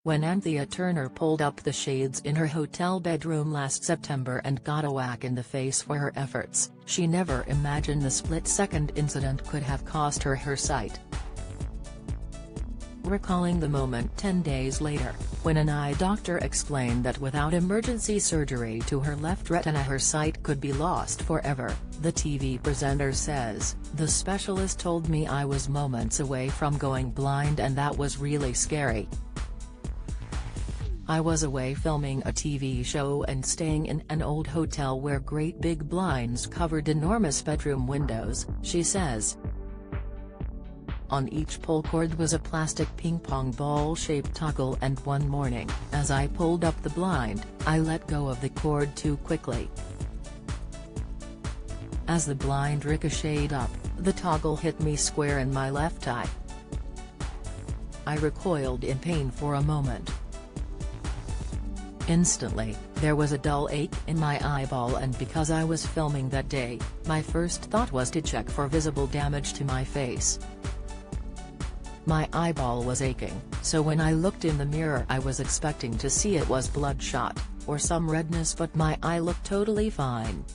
When Anthea Turner pulled up the shades in her hotel bedroom last September and got a whack in the face for her efforts, she never imagined the split-second incident could have cost her her sight. Recalling the moment 10 days later, when an eye doctor explained that without emergency surgery to her left retina her sight could be lost forever, the TV presenter says, "The specialist told me I was moments away from going blind and that was really scary. I was away filming a TV show and staying in an old hotel where great big blinds covered enormous bedroom windows," she says. On each pull cord was a plastic ping-pong ball-shaped toggle, and one morning, as I pulled up the blind, I let go of the cord too quickly. As the blind ricocheted up, the toggle hit me square in my left eye. I recoiled in pain for a moment. Instantly, there was a dull ache in my eyeball, and because I was filming that day, my first thought was to check for visible damage to my face. My eyeball was aching, so when I looked in the mirror I was expecting to see it was bloodshot, or some redness, but my eye looked totally fine.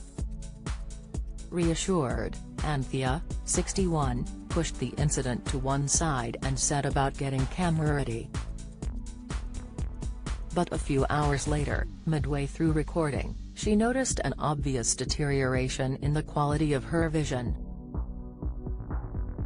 Reassured, Anthea, 61, pushed the incident to one side and set about getting camera ready. But a few hours later, midway through recording, she noticed an obvious deterioration in the quality of her vision.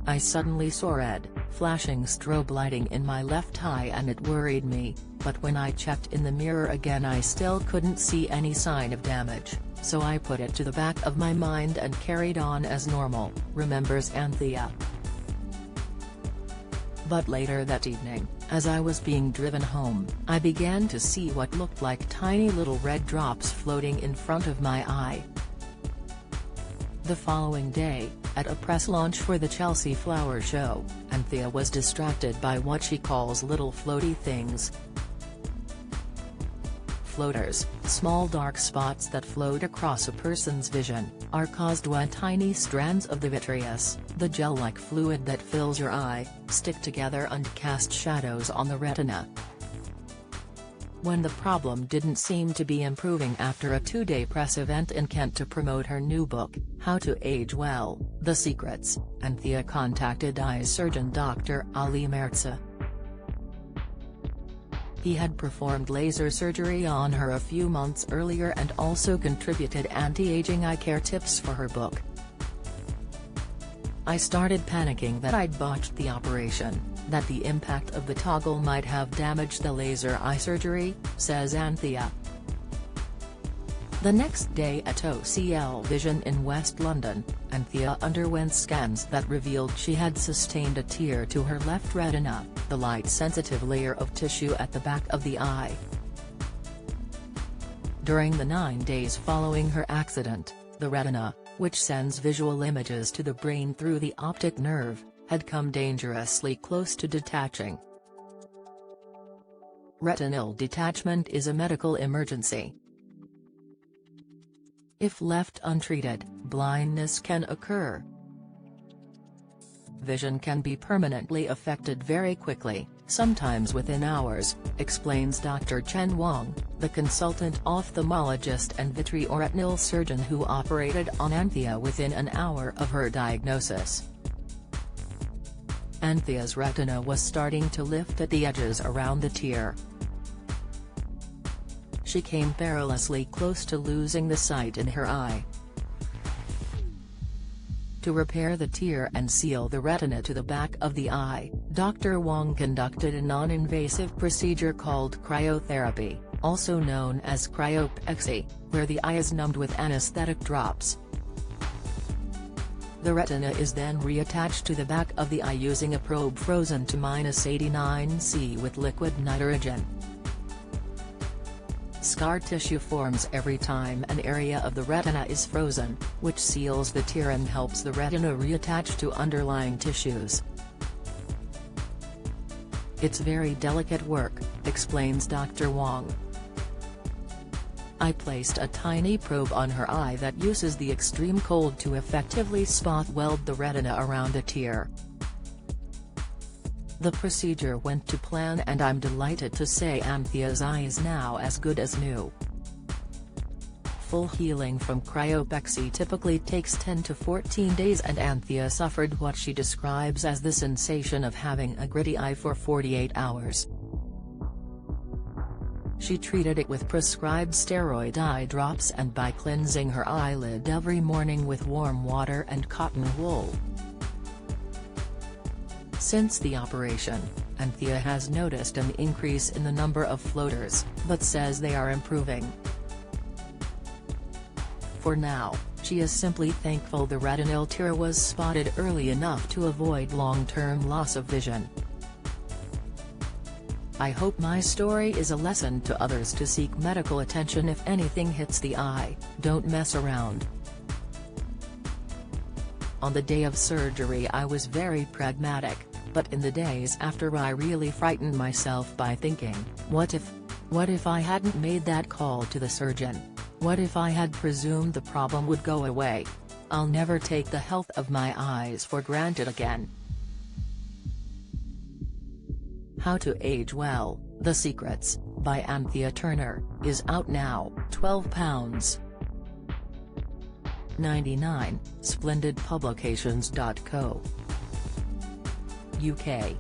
"I suddenly saw red, flashing strobe lighting in my left eye, and it worried me, but when I checked in the mirror again I still couldn't see any sign of damage, so I put it to the back of my mind and carried on as normal," remembers Anthea. But later that evening, as I was being driven home, I began to see what looked like tiny little red drops floating in front of my eye. The following day, at a press launch for the Chelsea Flower Show, Anthea was distracted by what she calls little floaty things. Floaters, small dark spots that float across a person's vision, are caused when tiny strands of the vitreous, the gel-like fluid that fills your eye, stick together and cast shadows on the retina. When the problem didn't seem to be improving after a 2-day press event in Kent to promote her new book, How to Age Well, The Secrets, Anthea contacted eye surgeon Dr. Ali Mirza. He had performed laser surgery on her a few months earlier and also contributed anti-aging eye care tips for her book. "I started panicking that I'd botched the operation, that the impact of the toggle might have damaged the laser eye surgery," says Anthea. The next day at OCL Vision in West London, Anthea underwent scans that revealed she had sustained a tear to her left retina, the light-sensitive layer of tissue at the back of the eye. During the 9 days following her accident, the retina, which sends visual images to the brain through the optic nerve, had come dangerously close to detaching. Retinal detachment is a medical emergency. If left untreated, blindness can occur. Vision can be permanently affected very quickly, sometimes within hours, explains Dr. Chen Wang, the consultant ophthalmologist and vitreoretinal surgeon who operated on Anthea within an hour of her diagnosis. Anthea's retina was starting to lift at the edges around the tear. She came perilously close to losing the sight in her eye. To repair the tear and seal the retina to the back of the eye, Dr. Wang conducted a non-invasive procedure called cryotherapy, also known as cryopexy, where the eye is numbed with anesthetic drops. The retina is then reattached to the back of the eye using a probe frozen to -89°C with liquid nitrogen. Scar tissue forms every time an area of the retina is frozen, which seals the tear and helps the retina reattach to underlying tissues. "It's very delicate work," explains Dr. Wang. "I placed a tiny probe on her eye that uses the extreme cold to effectively spot weld the retina around the tear. The procedure went to plan and I'm delighted to say Anthea's eye is now as good as new. Full healing from cryopexy typically takes 10 to 14 days and Anthea suffered what she describes as the sensation of having a gritty eye for 48 hours. She treated it with prescribed steroid eye drops and by cleansing her eyelid every morning with warm water and cotton wool. Since the operation, Anthea has noticed an increase in the number of floaters, but says they are improving. For now, she is simply thankful the retinal tear was spotted early enough to avoid long-term loss of vision. I hope my story is a lesson to others to seek medical attention if anything hits the eye, don't mess around. On the day of surgery I was very pragmatic, but in the days after I really frightened myself by thinking, what if I hadn't made that call to the surgeon? What if I had presumed the problem would go away? I'll never take the health of my eyes for granted again. How to Age Well, The Secrets, by Anthea Turner, is out now, £12.99, splendidpublications.co. UK.